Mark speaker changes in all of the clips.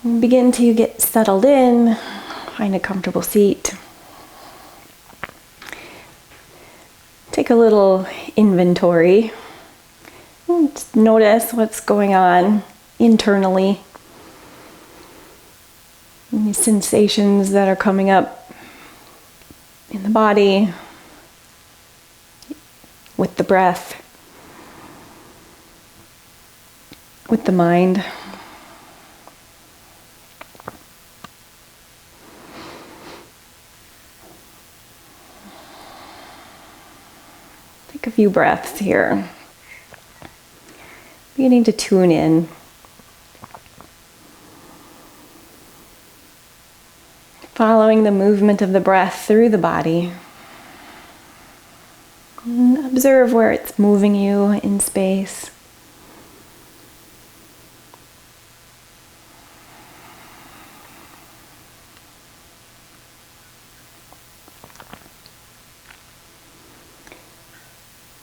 Speaker 1: And begin to get settled in, find a comfortable seat. Take a little inventory. Just notice what's going on internally. Any sensations that are coming up in the body, with the breath, with the mind. Take a few breaths here. Beginning to tune in. Following the movement of the breath through the body. And observe where it's moving you in space.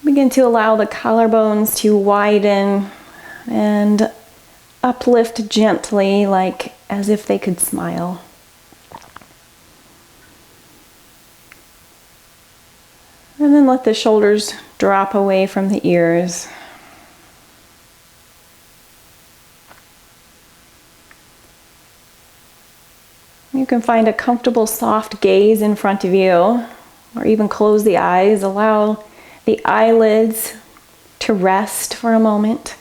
Speaker 1: Begin to allow the collarbones to widen and uplift gently, like as if they could smile. And then let the shoulders drop away from the ears. You can find a comfortable, soft gaze in front of you, or even close the eyes. Allow the eyelids to rest for a moment.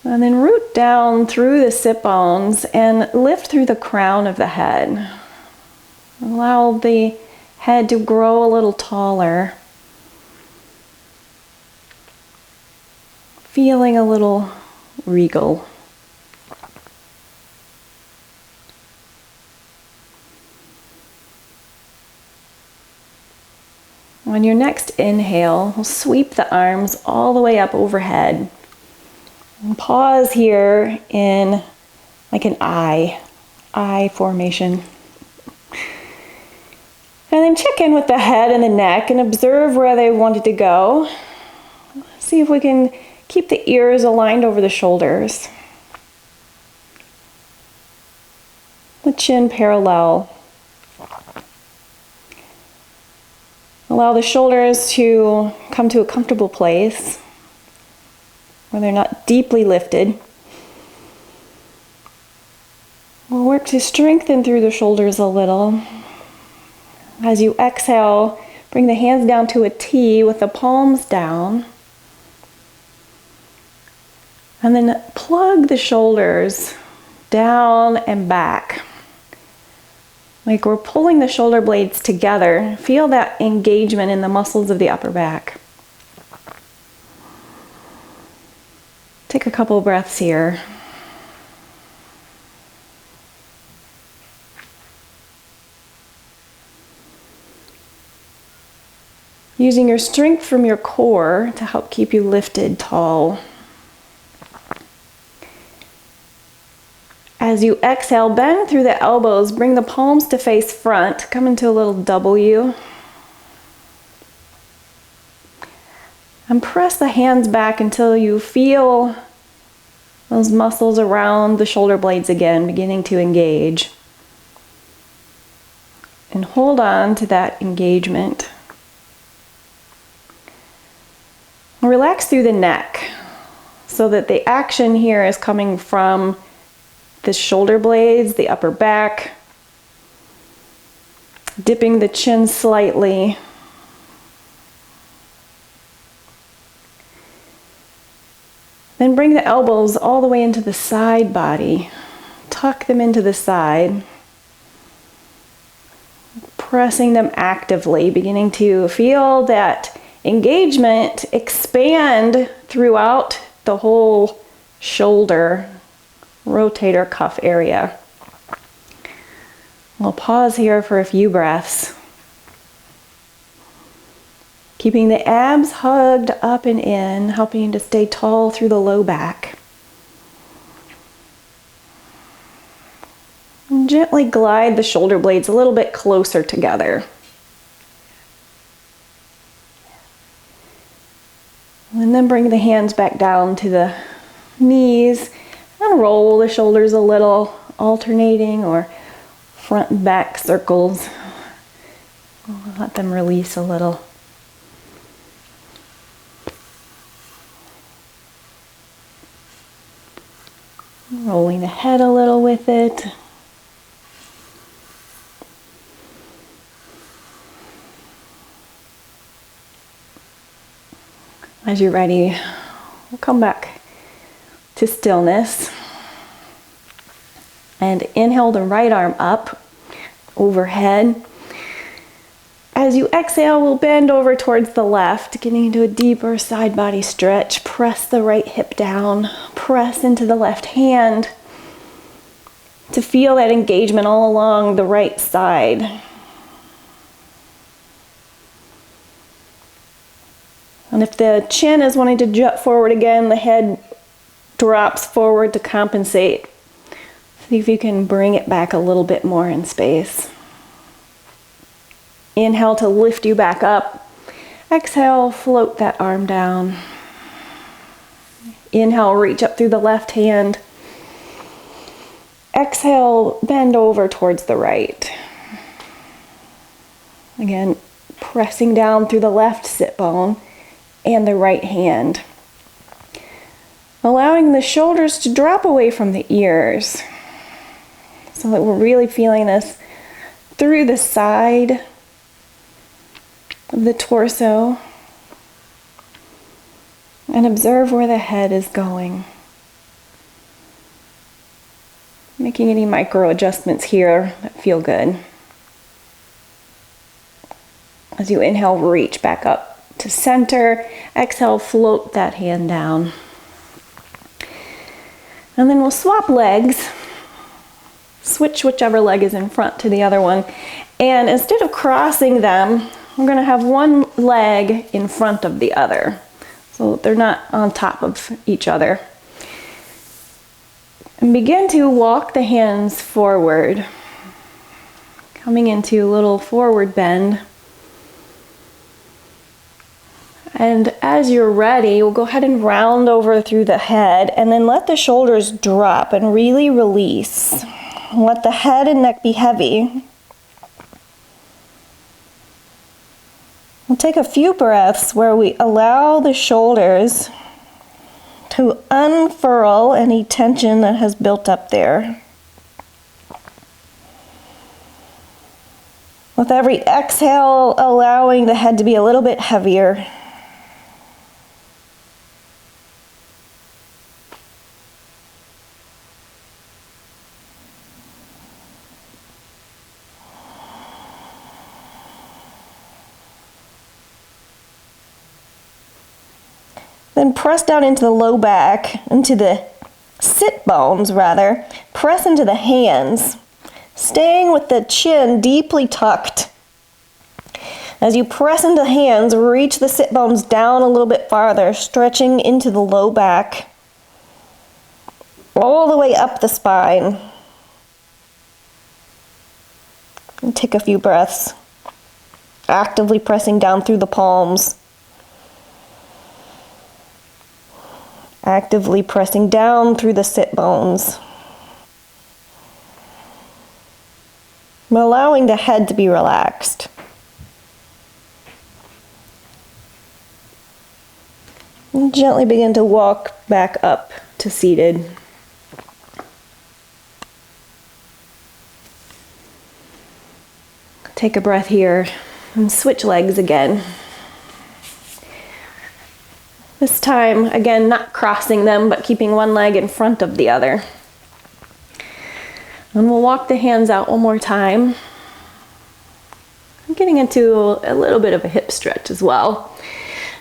Speaker 1: And then root down through the sit bones and lift through the crown of the head. Allow the head to grow a little taller. Feeling a little regal. On your next inhale, we'll sweep the arms all the way up overhead. And pause here in like an I formation. And then check in with the head and the neck and observe where they wanted to go. See if we can keep the ears aligned over the shoulders. The chin parallel. Allow the shoulders to come to a comfortable place where they're not deeply lifted. We'll work to strengthen through the shoulders a little. As you exhale, bring the hands down to a T with the palms down. And then plug the shoulders down and back. Like we're pulling the shoulder blades together. Feel that engagement in the muscles of the upper back. Take a couple of breaths here. Using your strength from your core to help keep you lifted tall. As you exhale, bend through the elbows, bring the palms to face front, come into a little W. And press the hands back until you feel those muscles around the shoulder blades again beginning to engage. And hold on to that engagement. Relax through the neck so that the action here is coming from the shoulder blades, the upper back, dipping the chin slightly. Then bring the elbows all the way into the side body. Tuck them into the side. Pressing them actively, beginning to feel that engagement expand throughout the whole shoulder, rotator cuff area. We'll pause here for a few breaths. Keeping the abs hugged up and in, helping you to stay tall through the low back. And gently glide the shoulder blades a little bit closer together. And then bring the hands back down to the knees and roll the shoulders a little, alternating or front and back circles. Let them release a little. Rolling the head a little with it. As you're ready, we'll come back to stillness. And inhale the right arm up, overhead. As you exhale, we'll bend over towards the left, getting into a deeper side body stretch. Press the right hip down, press into the left hand to feel that engagement all along the right side. And if the chin is wanting to jut forward again, the head drops forward to compensate. See if you can bring it back a little bit more in space. Inhale to lift you back up. Exhale, float that arm down. Inhale, reach up through the left hand. Exhale, bend over towards the right. Again, pressing down through the left sit bone and the right hand. Allowing the shoulders to drop away from the ears so that we're really feeling this through the side of the torso. And observe where the head is going. Making any micro adjustments here that feel good. As you inhale, reach back up to center. Exhale, float that hand down. And then we'll swap legs. Switch whichever leg is in front to the other one. And instead of crossing them, we're going to have one leg in front of the other. So they're not on top of each other. And begin to walk the hands forward. Coming into a little forward bend. And as you're ready, we'll go ahead and round over through the head and then let the shoulders drop and really release. Let the head and neck be heavy. We'll take a few breaths where we allow the shoulders to unfurl any tension that has built up there. With every exhale, allowing the head to be a little bit heavier. Then press down into the low back, into the sit bones rather. Press into the hands, staying with the chin deeply tucked. As you press into the hands, reach the sit bones down a little bit farther, stretching into the low back, all the way up the spine. And take a few breaths, actively pressing down through the palms. Actively pressing down through the sit bones. Allowing the head to be relaxed. And gently begin to walk back up to seated. Take a breath here and switch legs again. This time, again, not crossing them, but keeping one leg in front of the other. And we'll walk the hands out one more time. I'm getting into a little bit of a hip stretch as well.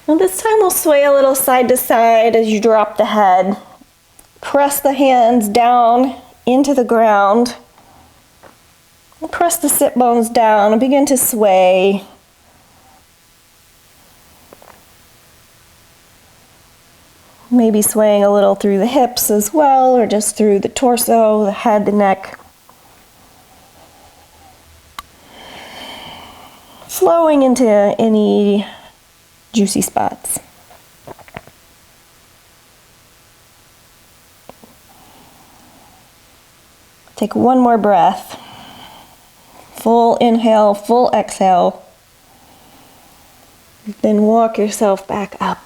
Speaker 1: Now this time we'll sway a little side to side as you drop the head. Press the hands down into the ground. Press the sit bones down and begin to sway. Maybe swaying a little through the hips as well, or just through the torso, the head, the neck. flowing into any juicy spots. Take one more breath. Full inhale, full exhale. Then walk yourself back up.